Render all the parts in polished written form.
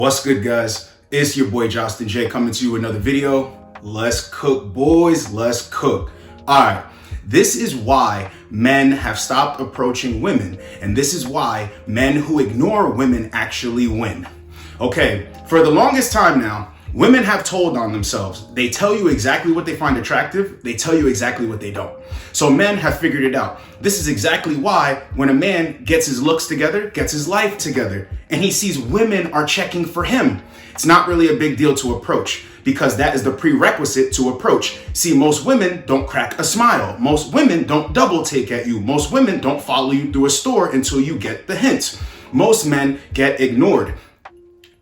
What's good, guys? It's your boy Justin J coming to you with another video. Let's cook, boys. Let's cook. All right. This is why men have stopped approaching women, and this is why men who ignore women actually win. Okay, for the longest time now, women have told on themselves. They tell you exactly what they find attractive. They tell you exactly what they don't. So men have figured it out. This is exactly why when a man gets his looks together, gets his life together, and he sees women are checking for him, it's not really a big deal to approach, because that is the prerequisite to approach. See, most women don't crack a smile. Most women don't double take at you. Most women don't follow you through a store until you get the hint. Most men get ignored.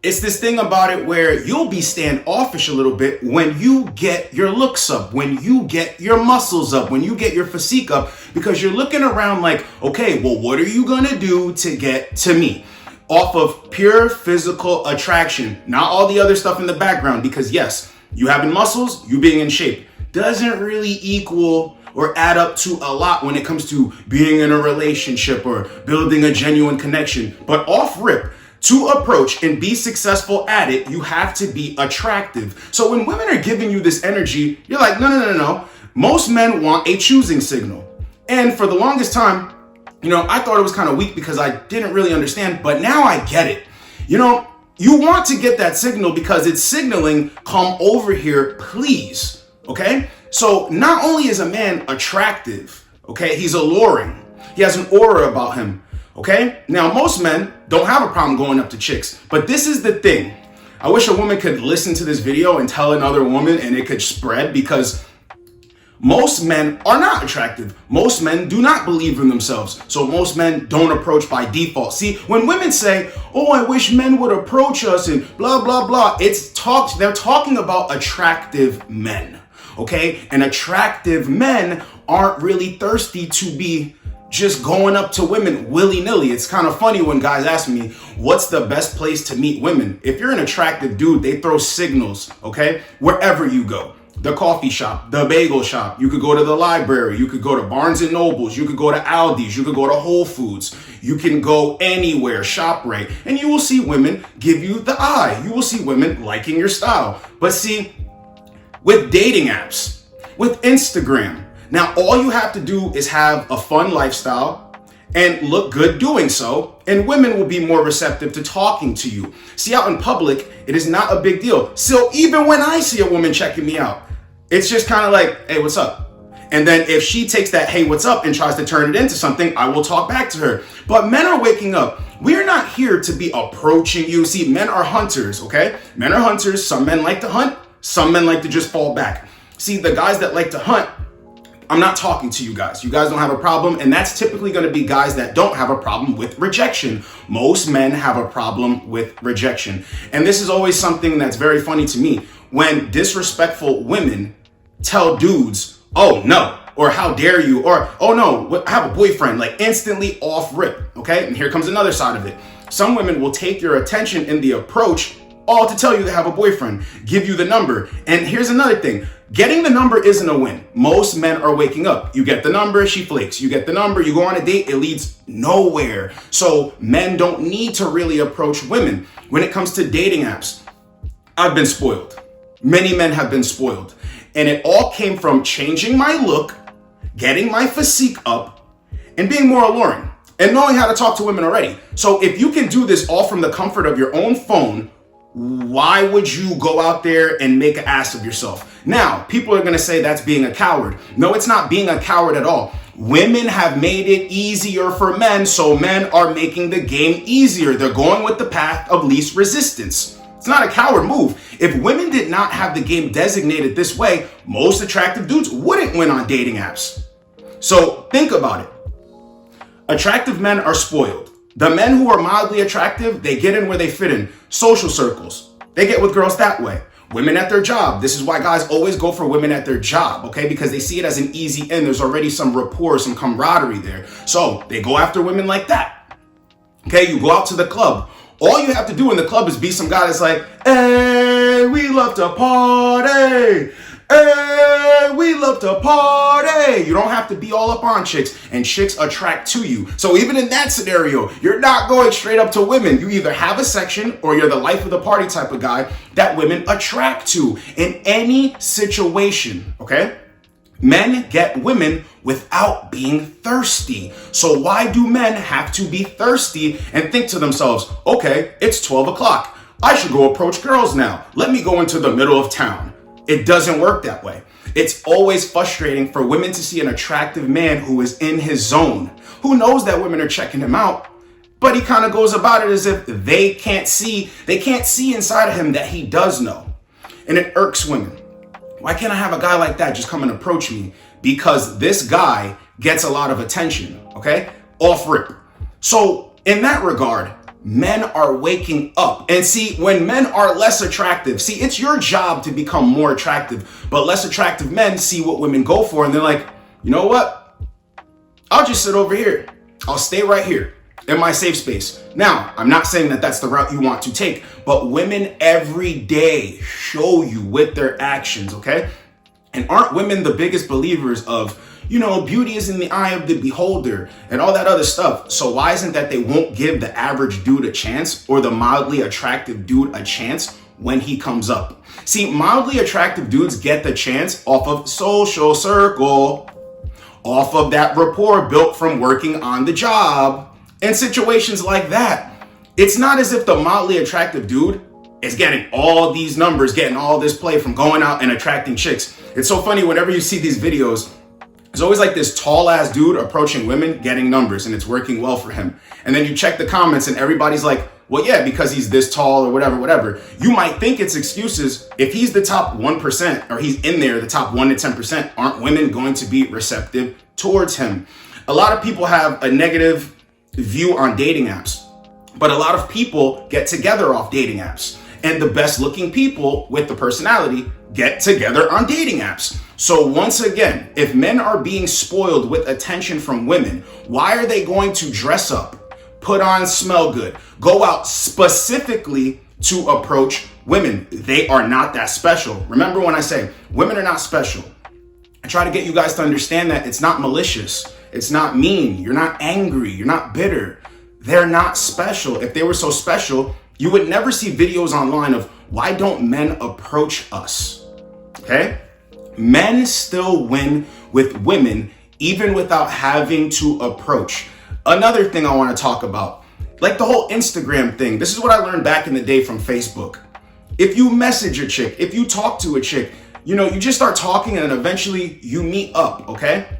It's this thing about it where you'll be standoffish a little bit when you get your looks up, when you get your muscles up, when you get your physique up, because you're looking around like, okay, well, what are you gonna do to get to me? Off of pure physical attraction, not all the other stuff in the background, because yes, you having muscles, you being in shape, doesn't really equal or add up to a lot when it comes to being in a relationship or building a genuine connection. But off rip, to approach and be successful at it, you have to be attractive. So when women are giving you this energy, you're like, no. Most men want a choosing signal. And for the longest time, I thought it was kind of weak because I didn't really understand, but now I get it. You want to get that signal because it's signaling, come over here, please. Okay? So not only is a man attractive, okay, he's alluring. He has an aura about him. Okay? Now, most men don't have a problem going up to chicks, but this is the thing. I wish a woman could listen to this video and tell another woman and it could spread, because most men are not attractive. Most men do not believe in themselves. So most men don't approach by default. See, when women say, oh, I wish men would approach us and blah, blah, blah, they're talking about attractive men. Okay? And attractive men aren't really thirsty to be just going up to women willy-nilly. It's kind of funny when guys ask me, what's the best place to meet women? If you're an attractive dude, they throw signals, okay? Wherever you go. The coffee shop, the bagel shop, you could go to the library, you could go to Barnes and Nobles, you could go to Aldi's, you could go to Whole Foods, you can go anywhere, ShopRite, and you will see women give you the eye. You will see women liking your style. But see, with dating apps, with Instagram, now, all you have to do is have a fun lifestyle and look good doing so, and women will be more receptive to talking to you. See, out in public, it is not a big deal. So even when I see a woman checking me out, it's just kind of like, hey, what's up? And then if she takes that, hey, what's up, and tries to turn it into something, I will talk back to her. But men are waking up. We're not here to be approaching you. See, men are hunters, okay? Men are hunters. Some men like to hunt. Some men like to just fall back. See, the guys that like to hunt, I'm not talking to you guys. You guys don't have a problem, and that's typically going to be guys that don't have a problem with rejection. Most men have a problem with rejection. And this is always something that's very funny to me. When disrespectful women tell dudes, oh no, or how dare you, or oh no, I have a boyfriend, like instantly off rip, okay? And here comes another side of it. Some women will take your attention in the approach all to tell you they have a boyfriend, give you the number. And here's another thing. Getting the number isn't a win. Most men are waking up. You get the number, she flakes. You get the number, you go on a date, it leads nowhere. So men don't need to really approach women. When it comes to dating apps, I've been spoiled. Many men have been spoiled. And it all came from changing my look, getting my physique up, and being more alluring, and knowing how to talk to women already. So if you can do this all from the comfort of your own phone, why would you go out there and make an ass of yourself? Now, people are going to say that's being a coward. No, it's not being a coward at all. Women have made it easier for men, so men are making the game easier. They're going with the path of least resistance. It's not a coward move. If women did not have the game designated this way, most attractive dudes wouldn't win on dating apps. So think about it. Attractive men are spoiled. The men who are mildly attractive, they get in where they fit in. Social circles. They get with girls that way. Women at their job. This is why guys always go for women at their job, okay? Because they see it as an easy in. There's already some rapport, some camaraderie there. So they go after women like that. Okay, you go out to the club. All you have to do in the club is be some guy that's like, hey, we love to party. Hey, we love to party. You don't have to be all up on chicks, and chicks attract to you. So even in that scenario, you're not going straight up to women. You either have a section or you're the life of the party type of guy that women attract to in any situation, okay? Men get women without being thirsty. So why do men have to be thirsty and think to themselves, okay, it's 12 o'clock. I should go approach girls now. Let me go into the middle of town. It doesn't work that way. It's always frustrating for women to see an attractive man who is in his zone, who knows that women are checking him out, but he kind of goes about it as if they can't see inside of him that he does know. And it irks women. Why can't I have a guy like that just come and approach me? Because this guy gets a lot of attention, okay? Off rip. So in that regard, men are waking up. And see, when men are less attractive, see, it's your job to become more attractive, but less attractive men see what women go for and they're like, you know what? I'll just sit over here. I'll stay right here in my safe space. Now, I'm not saying that that's the route you want to take, but women every day show you with their actions, okay? And aren't women the biggest believers of, beauty is in the eye of the beholder and all that other stuff? So why isn't that they won't give the average dude a chance or the mildly attractive dude a chance when he comes up? See, mildly attractive dudes get the chance off of social circle, off of that rapport built from working on the job. In situations like that, it's not as if the mildly attractive dude is getting all these numbers, getting all this play from going out and attracting chicks. It's so funny whenever you see these videos, it's always like this tall ass dude approaching women, getting numbers, and it's working well for him. And then you check the comments and everybody's like, well, yeah, because he's this tall or whatever. You might think it's excuses. If he's the top 1% or he's in there, the top 1 to 10%, aren't women going to be receptive towards him? A lot of people have a negative view on dating apps, but a lot of people get together off dating apps, and the best looking people with the personality get together on dating apps. So once again, if men are being spoiled with attention from women, why are they going to dress up, put on smell good, go out specifically to approach women? They are not that special. Remember when I say women are not special, I try to get you guys to understand that it's not malicious. It's not mean. You're not angry. You're not bitter. They're not special. If they were so special, you would never see videos online of why don't men approach us? Okay? Men still win with women even without having to approach. Another thing I want to talk about, like the whole Instagram thing. This is what I learned back in the day from Facebook. If you message a chick, if you talk to a chick, you just start talking and eventually you meet up, okay?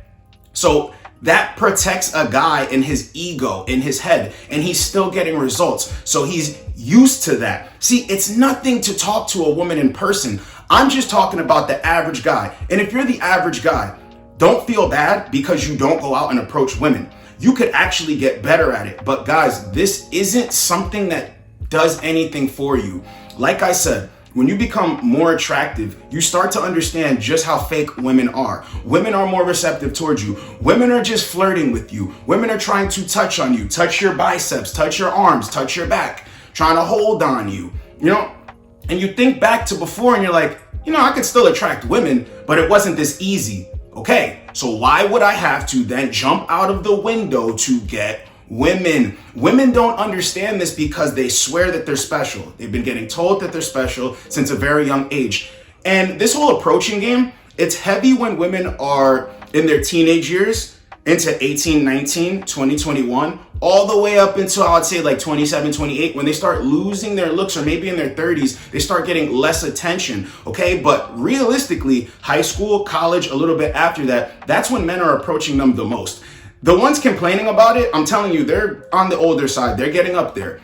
So that protects a guy in his ego, in his head, and he's still getting results. So he's used to that. See, it's nothing to talk to a woman in person. I'm just talking about the average guy. And if you're the average guy, don't feel bad because you don't go out and approach women. You could actually get better at it. But guys, this isn't something that does anything for you. Like I said, when you become more attractive, you start to understand just how fake women are. Women are more receptive towards you. Women are just flirting with you. Women are trying to touch on you, touch your biceps, touch your arms, touch your back, trying to hold on you, and you think back to before and you're like, I could still attract women, but it wasn't this easy. Okay, so why would I have to then jump out of the window to get women? Women don't understand this because they swear that they're special. They've been getting told that they're special since a very young age. And this whole approaching game, it's heavy when women are in their teenage years, into 18, 19, 20, 21, all the way up until I would say like 27, 28, when they start losing their looks, or maybe in their 30s, they start getting less attention, okay? But realistically, high school, college, a little bit after that, that's when men are approaching them the most. The ones complaining about it, I'm telling you, they're on the older side. They're getting up there.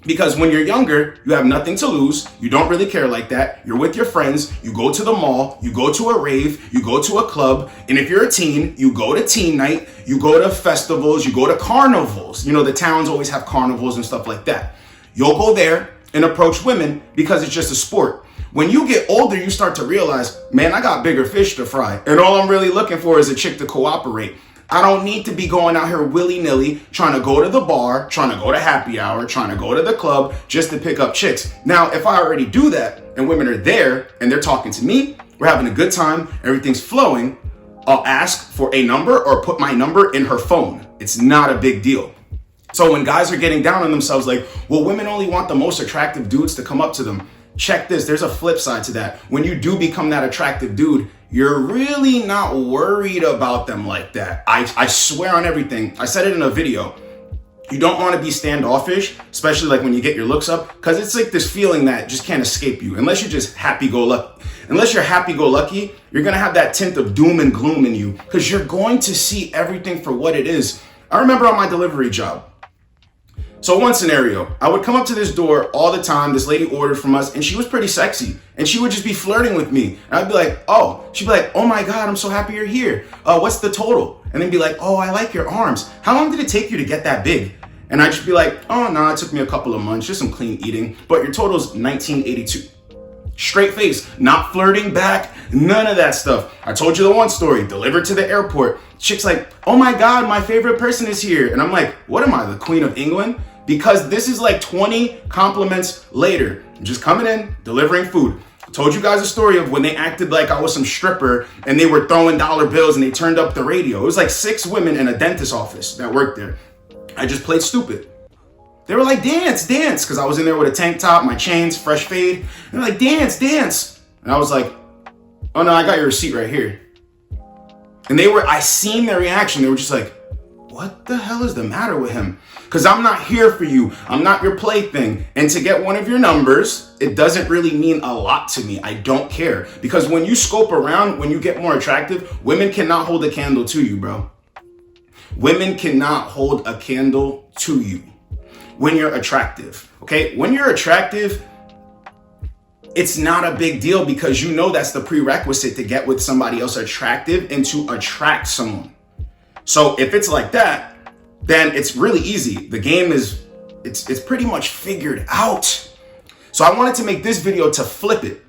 Because when you're younger, you have nothing to lose. You don't really care like that. You're with your friends. You go to the mall. You go to a rave. You go to a club. And if you're a teen, you go to teen night. You go to festivals. You go to carnivals. The towns always have carnivals and stuff like that. You'll go there and approach women because it's just a sport. When you get older, you start to realize, man, I got bigger fish to fry. And all I'm really looking for is a chick to cooperate. I don't need to be going out here willy-nilly, trying to go to the bar, trying to go to happy hour, trying to go to the club just to pick up chicks. Now, if I already do that and women are there and they're talking to me, we're having a good time, everything's flowing, I'll ask for a number or put my number in her phone. It's not a big deal. So when guys are getting down on themselves like, well, women only want the most attractive dudes to come up to them. Check this, there's a flip side to that. When you do become that attractive dude, you're really not worried about them like that. I swear on everything. I said it in a video. You don't want to be standoffish, especially like when you get your looks up, because it's like this feeling that just can't escape you unless you're just happy-go-lucky. Unless you're happy-go-lucky, you're going to have that tint of doom and gloom in you because you're going to see everything for what it is. I remember on my delivery job. So one scenario, I would come up to this door all the time. This lady ordered from us and she was pretty sexy and she would just be flirting with me. And I'd be like, oh, she'd be like, oh my God, I'm so happy you're here. What's the total? And then be like, oh, I like your arms. How long did it take you to get that big? And I'd just be like, oh no, it took me a couple of months, just some clean eating. But your total's 1982. Straight face, not flirting back, none of that stuff. I told you the one story, delivered to the airport. Chick's like, oh my God, my favorite person is here. And I'm like, what am I, the Queen of England? Because this is like 20 compliments later, just coming in, delivering food. I told you guys a story of when they acted like I was some stripper and they were throwing dollar bills and they turned up the radio. It was like 6 women in a dentist office that worked there. I just played stupid. They were like, dance, dance, because I was in there with a tank top, my chains, fresh fade. And they're like, dance, dance. And I was like, oh no, I got your receipt right here. And I seen their reaction. They were just like, what the hell is the matter with him? Because I'm not here for you. I'm not your plaything. And to get one of your numbers, it doesn't really mean a lot to me. I don't care. Because when you scope around, when you get more attractive, women cannot hold a candle to you, bro. Women cannot hold a candle to you when you're attractive, okay? When you're attractive, it's not a big deal because you know that's the prerequisite to get with somebody else attractive and to attract someone. So if it's like that, then it's really easy. The game is, it's pretty much figured out. So I wanted to make this video to flip it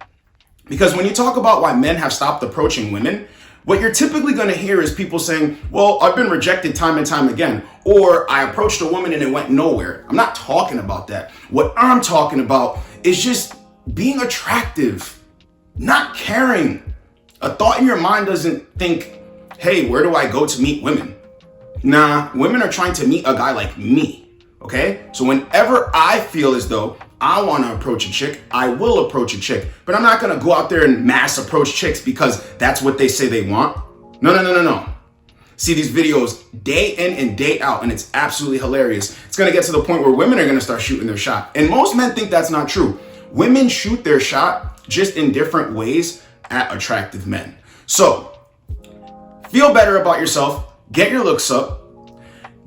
because when you talk about why men have stopped approaching women, what you're typically going to hear is people saying, well, I've been rejected time and time again, or I approached a woman and it went nowhere. I'm not talking about that. What I'm talking about is just being attractive, not caring. A thought in your mind doesn't think, hey, where do I go to meet women? Nah, women are trying to meet a guy like me, okay? So whenever I feel as though I want to approach a chick, I will approach a chick. But I'm not going to go out there and mass approach chicks because that's what they say they want. No. See these videos day in and day out, and it's absolutely hilarious. It's going to get to the point where women are going to start shooting their shot. And most men think that's not true. Women shoot their shot just in different ways at attractive men. So feel better about yourself. Get your looks up.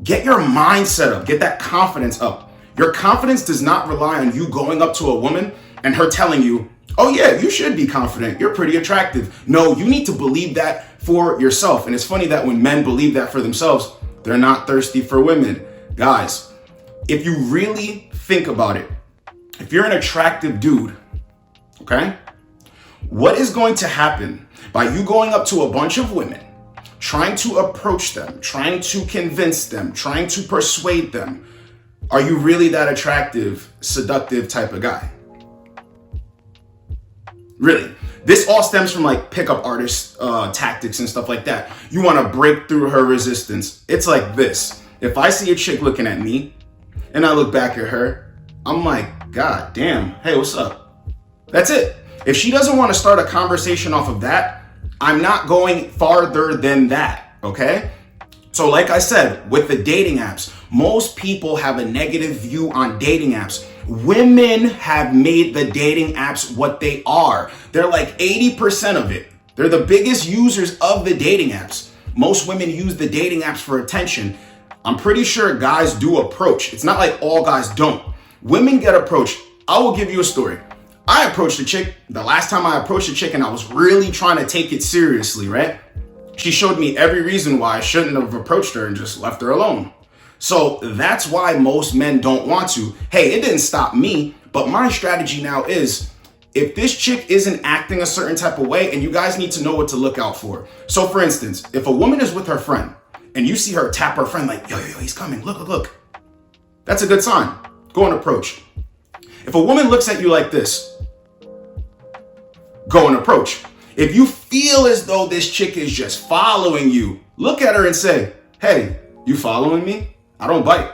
Get your mindset up. Get that confidence up. Your confidence does not rely on you going up to a woman and her telling you, oh yeah, you should be confident. You're pretty attractive. No, you need to believe that for yourself. And it's funny that when men believe that for themselves, they're not thirsty for women. Guys, if you really think about it, if you're an attractive dude, okay, what is going to happen by you going up to a bunch of women, trying to approach them, trying to convince them, trying to persuade them? Are you really that attractive, seductive type of guy? Really? This all stems from like pickup artist tactics and stuff like that. You want to break through her resistance. It's like this. If I see a chick looking at me and I look back at her, I'm like, God damn, hey, what's up? That's it. If she doesn't want to start a conversation off of that, I'm not going farther than that, okay? So like I said, with the dating apps, most people have a negative view on dating apps. Women have made the dating apps what they are. They're like 80% of it. They're the biggest users of the dating apps. Most women use the dating apps for attention. I'm pretty sure guys do approach. It's not like all guys don't. Women get approached. I will give you a story. I approached a chick. The last time I approached a chick and I was really trying to take it seriously, right? She showed me every reason why I shouldn't have approached her and just left her alone. So that's why most men don't want to. Hey, it didn't stop me, but my strategy now is if this chick isn't acting a certain type of way, and you guys need to know what to look out for. So for instance, if a woman is with her friend and you see her tap her friend like, yo, he's coming, look. That's a good sign. Go and approach. If a woman looks at you like this, go and approach. If you feel as though this chick is just following you, look at her and say, hey, you following me? I don't bite.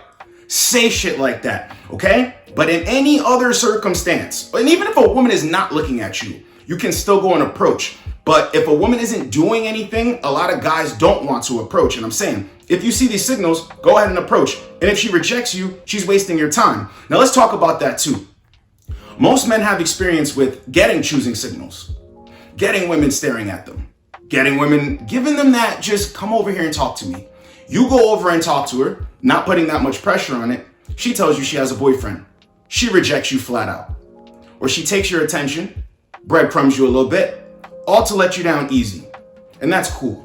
Say shit like that, okay? But in any other circumstance, and even if a woman is not looking at you, you can still go and approach. But if a woman isn't doing anything, a lot of guys don't want to approach. And I'm saying, if you see these signals, go ahead and approach. And if she rejects you, she's wasting your time. Now let's talk about that too. Most men have experience with choosing signals, getting women staring at them, getting women, giving them that just come over here and talk to me. You go over and talk to her, not putting that much pressure on it. She tells you she has a boyfriend. She rejects you flat out. Or she takes your attention, breadcrumbs you a little bit, all to let you down easy. And that's cool.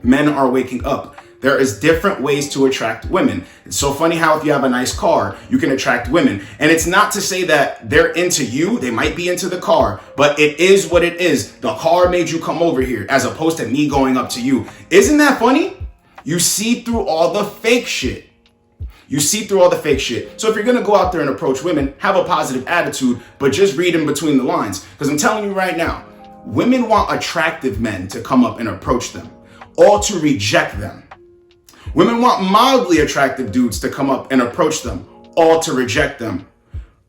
Men are waking up. There is different ways to attract women. It's so funny how if you have a nice car, you can attract women. And it's not to say that they're into you. They might be into the car, but it is what it is. The car made you come over here as opposed to me going up to you. Isn't that funny? You see through all the fake shit. You see through all the fake shit. So if you're going to go out there and approach women, have a positive attitude, but just read in between the lines. Because I'm telling you right now, women want attractive men to come up and approach them, all to reject them. Women want mildly attractive dudes to come up and approach them, all to reject them.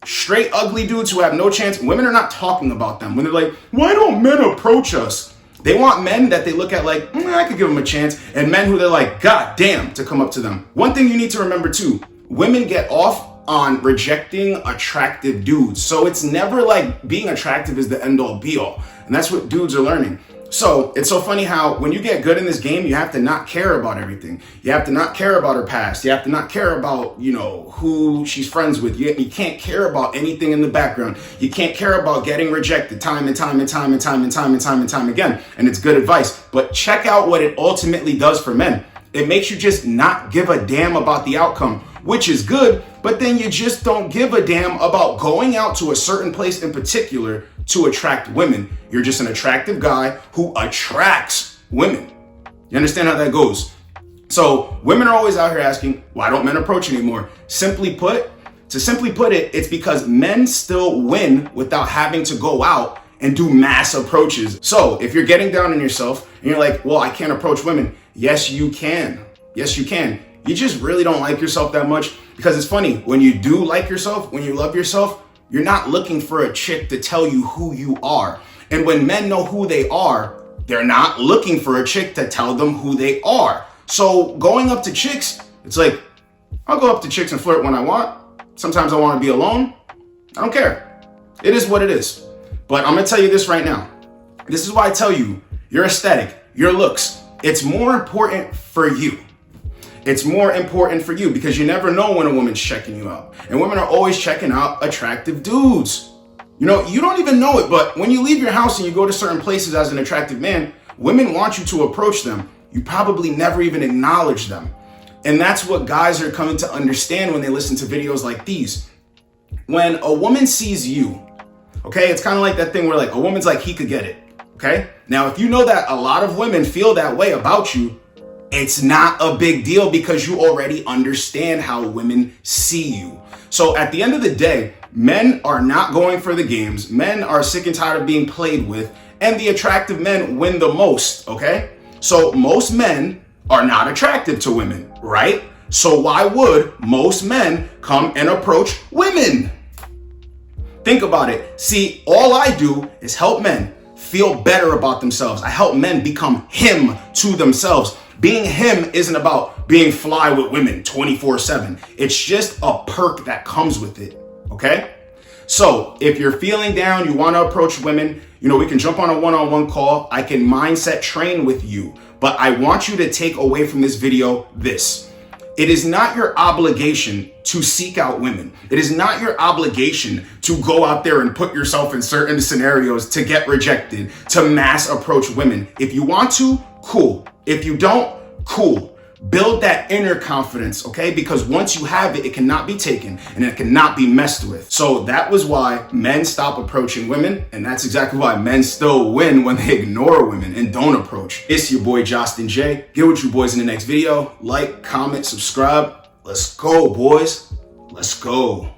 Straight ugly dudes who have no chance, women are not talking about them. When they're like, why don't men approach us? They want men that they look at like, I could give them a chance. And men who they're like, God damn, to come up to them. One thing you need to remember too, women get off on rejecting attractive dudes. So it's never like being attractive is the end all be all. And that's what dudes are learning. So it's so funny how when you get good in this game, you have to not care about everything. You have to not care about her past. You have to not care about, who she's friends with. You can't care about anything in the background. You can't care about getting rejected time and time and time and time and time and time and time again. And it's good advice. But check out what it ultimately does for men. It makes you just not give a damn about the outcome, which is good, but then you just don't give a damn about going out to a certain place in particular to attract women. You're just an attractive guy who attracts women. You understand how that goes? So women are always out here asking, why don't men approach anymore? Simply put it, it's because men still win without having to go out and do mass approaches. So if you're getting down on yourself and you're like, well, I can't approach women. Yes, you can. Yes, you can. You just really don't like yourself that much, because it's funny, when you do like yourself, when you love yourself, you're not looking for a chick to tell you who you are. And when men know who they are, they're not looking for a chick to tell them who they are. So going up to chicks, it's like, I'll go up to chicks and flirt when I want. Sometimes I want to be alone. I don't care. It is what it is. But I'm going to tell you this right now. This is why I tell you, your aesthetic, your looks, it's more important for you. It's more important for you because you never know when a woman's checking you out. And women are always checking out attractive dudes. You don't even know it, but when you leave your house and you go to certain places as an attractive man, women want you to approach them. You probably never even acknowledge them. And that's what guys are coming to understand when they listen to videos like these. When a woman sees you, okay, it's kind of like that thing where like a woman's like, he could get it, okay? Now, if you know that a lot of women feel that way about you, it's not a big deal because you already understand how women see you. So at the end of the day, men are not going for the games. Men are sick and tired of being played with, and the attractive men win the most, okay? So most men are not attractive to women, right? So why would most men come and approach women? Think about it. See, all I do is help men feel better about themselves. I help men become him to themselves. Being him isn't about being fly with women 24/7. It's just a perk that comes with it, okay? So if you're feeling down, you want to approach women, we can jump on a one-on-one call. I can mindset train with you, but I want you to take away from this video this. It is not your obligation to seek out women. It is not your obligation to go out there and put yourself in certain scenarios to get rejected, to mass approach women. If you want to, cool. If you don't, cool. Build that inner confidence, okay? Because once you have it, it cannot be taken and it cannot be messed with. So that was why men stop approaching women, and that's exactly why men still win when they ignore women and don't approach. It's your boy, Justin J. Get with you boys in the next video. Like, comment, subscribe. Let's go, boys. Let's go.